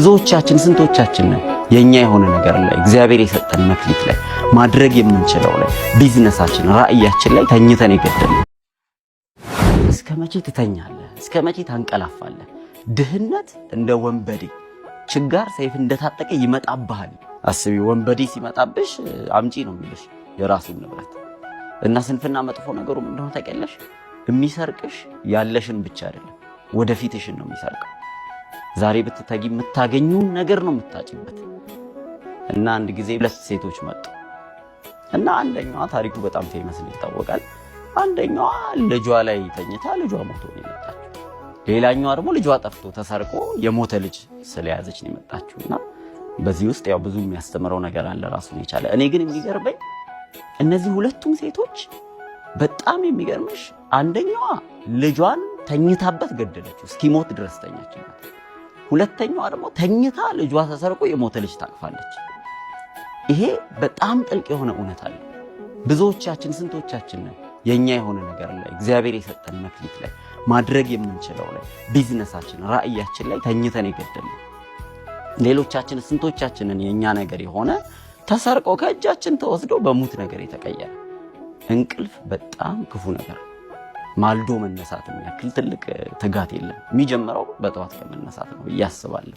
ብዙዎቻችን ስንቶቻችን ነን የኛ የሆነ ነገር ላይ እግዚአብሔር የሰጠን መክሊት ላይ ማድረግ የምንችለው ላይ ቢዝነሳችን ራእያችን ላይ ተኝተን የገደልን። እስከ መቼ ትተኛለህ? እስከ መቼ ታንቀላፋለህ? ድህነት እንደ ወንበዴ ችጋር ሰይፍ እንደታጠቀ ይመጣብሃል። አስቢ፣ ወንበዴ ሲመጣብሽ አምጪ ነው የሚልሽ የራሱን ንብረት እና ስንፍና መጥፎ ነገሩ እንደሆነ ታውቂያለሽ። የሚሰርቅሽ ያለሽን ብቻ አይደለም ወደፊትሽን ነው የሚሰርቀው። ዛሬ ብትተጊ የምታገኙ ነገር ነው የምታጭበት። እና አንድ ጊዜ ሁለት ሴቶች መጡ እና አንደኛዋ ታሪኩ በጣም ፌመስ ነው ይታወቃል። አንደኛዋ ልጇ ላይ ተኝታ ልጇ ሞቶ ነው የመጣችው። ሌላኛዋ ደግሞ ልጇ ጠፍቶ ተሰርቆ የሞተ ልጅ ስለያዘች ነው የመጣችውና በዚህ ውስጥ ያው ብዙ የሚያስተምረው ነገር አለ ራሱን የቻለ። እኔ ግን የሚገርመኝ እነዚህ ሁለቱም ሴቶች በጣም የሚገርምሽ አንደኛዋ ልጇን ተኝታበት ገደለችው፣ እስኪሞት ድረስ ተኛችበት። ሁለተኛዋ ደግሞ ተኝታ ልጇ ተሰርቆ የሞተ ልጅ ታቅፋለች። ይሄ በጣም ጥልቅ የሆነ እውነት አለ። ብዙዎቻችን ስንቶቻችን ነን የኛ የሆነ ነገር ላይ እግዚአብሔር የሰጠን መክሊት ላይ ማድረግ የምንችለው ላይ ቢዝነሳችን ራእያችን ላይ ተኝተን የገደልን። ሌሎቻችን ስንቶቻችንን የኛ ነገር የሆነ ተሰርቆ ከእጃችን ተወስዶ በሙት ነገር የተቀየረ። እንቅልፍ በጣም ክፉ ነገር፣ ማልዶ መነሳት የሚያክል ትልቅ ትጋት የለም። የሚጀምረው በጠዋት ከመነሳት ነው ብዬ አስባለሁ።